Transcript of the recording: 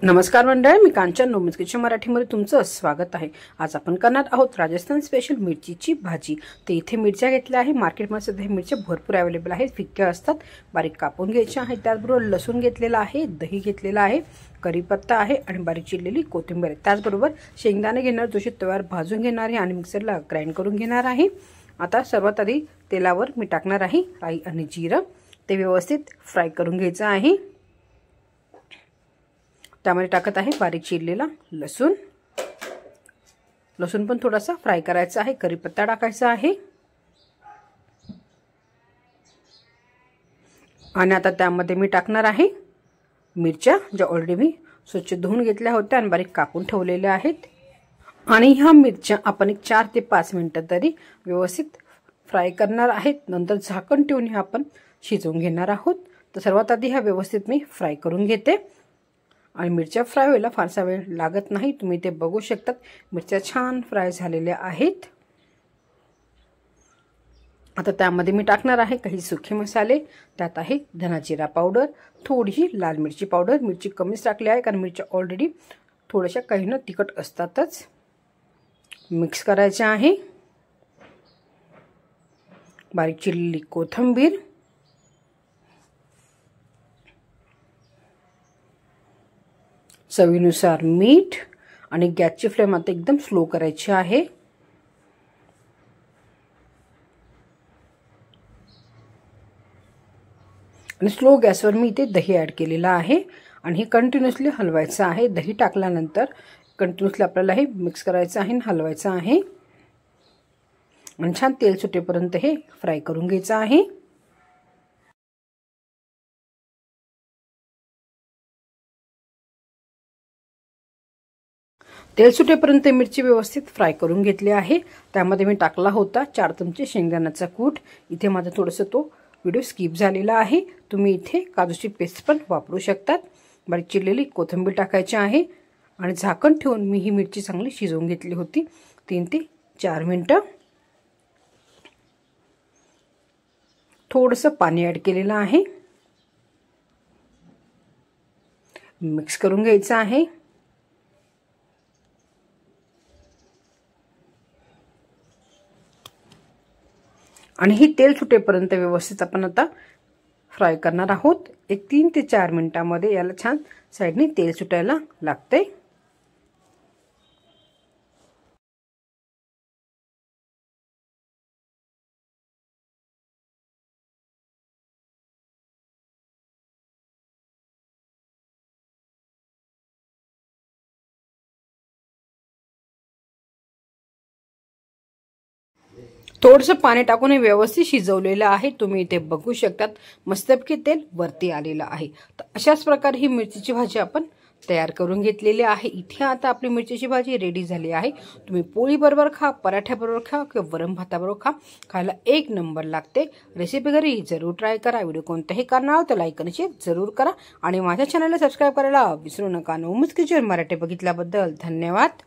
नमस्कार मंडळी, मी कांचन नोमज किचन मराठीमध्ये तुमचं स्वागत आहे। आज आपण करणार आहोत राजस्थान स्पेशल मिरचीची भाजी। तर इथे मिरच्या घेतल्या आहे। मार्केटमध्ये सध्या मिरच्या भरपूर अवेलेबल आहेत, फिक्क्या असतात, बारीक कापून घ्यायच्या आहेत। त्याचबरोबर लसूण घेतलेला आहे, दही घेतलेला आहे, कढीपत्ता आहे आणि बारीक चिरलेली कोथिंबीर आहे। त्याचबरोबर शेंगदाणे घेणार, जोशी तव्यावर भाजून घेणार आहे आणि मिक्सरला ग्राइंड करून घेणार आहे। आता सर्वात आधी तेलावर मी टाकणार आहे राई आणि जिरं, ते व्यवस्थित फ्राय करून घ्यायचं आहे। त्यामध्ये टाकत आहे बारीक चिरलेला लसूण, लसूण पण थोडासा फ्राय करायचा आहे। कढीपत्ता टाकायचा आहे आणि आता त्यामध्ये मी टाकणार आहे मिरच्या, ज्या ऑलरेडी मी स्वच्छ धुवून घेतल्या होत्या आणि बारीक कापून ठेवलेल्या आहेत। आणि ह्या मिरच्या आपण 4 ते 5 मिनिटं तरी व्यवस्थित फ्राय करणार आहेत। नंतर झाकण ठेवून ह्या आपण शिजवून घेणार आहोत। तर सर्वात आधी ह्या व्यवस्थित मी फ्राय करून घेते आणि मिरच्या फ्राय व्हायला फारसा वेळ लागत नाही। तुम्ही ते बघू शकता, मिरच्या छान फ्राय झालेल्या आहेत। आता त्यामध्ये मी टाकणार आहे काही सुखे मसाले। त्यात आहे धना जिरा पावडर, थोडीशी लाल मिरची पावडर, मिरची कमीच टाकली आहे कारण मिरच्या ऑलरेडी थोड्याशा काही न तिखट असतातच। मिक्स करायचे आहे। बारीक चिरलेली कोथिंबीर, चवीनुसार मीठ आणि गॅसची फ्लेम आता एकदम स्लो करायची आहे। आणि स्लो गॅसवर मी इथे दही ॲड केलेला आहे आणि हे कंटिन्युअसली हलवायचं आहे। दही टाकल्यानंतर कंटिन्युअसली आपल्याला हे मिक्स करायचं आहे आणि हलवायचं आहे आणि छान तेल सुटेपर्यंत हे फ्राय करून घ्यायचं आहे। तेल सुटेपर्यंत मिरची व्यवस्थित फ्राय करून घेतली आहे। त्यामध्ये मी टाकला होता 4 चमचे शेंगदाण्याचा कूट। इथे माझा थोडंसं तो व्हिडिओ स्किप झालेला आहे, तुम्ही इथे काजूची पेस्ट पण वापरू शकतात। बारीक चिरलेली कोथिंबीर टाकायची आहे आणि झाकण ठेवून मी ही मिरची चांगली शिजवून घेतली होती 3 ते 4 मिनिटं। थोडंसं पाणी ॲड केलेलं आहे, मिक्स करून घ्यायचं आहे। आणि ही तेल सुटेपर्यंत व्यवस्थित आपण आता फ्राय करणार आहोत। 3 ते 4 मिनिटांमध्ये याला छान साइडने तेल सुटायला लागते। थोडंसं पाणी टाकून हे व्यवस्थित शिजवलेलं आहे, तुम्ही इथे बघू शकतात। मस्तपैकी तेल वरती आलेलं आहे। तर अशाच प्रकारे ही मिरचीची भाजी आपण तयार करून घेतलेली आहे। इथे आता आपली मिरचीची भाजी रेडी झाली आहे। तुम्ही पोळी बरोबर खा, पराठ्याबरोबर खा किंवा वरण भाताबरोबर खा, खायला एक नंबर लागते। रेसिपी घरी जरूर ट्राय करा। व्हिडिओ कोणताही करणार तर लाईक आणि शेअर जरूर करा आणि माझ्या चॅनलला सबस्क्राईब करायला विसरू नका। नोमज किचन मराठी बघितल्याबद्दल धन्यवाद।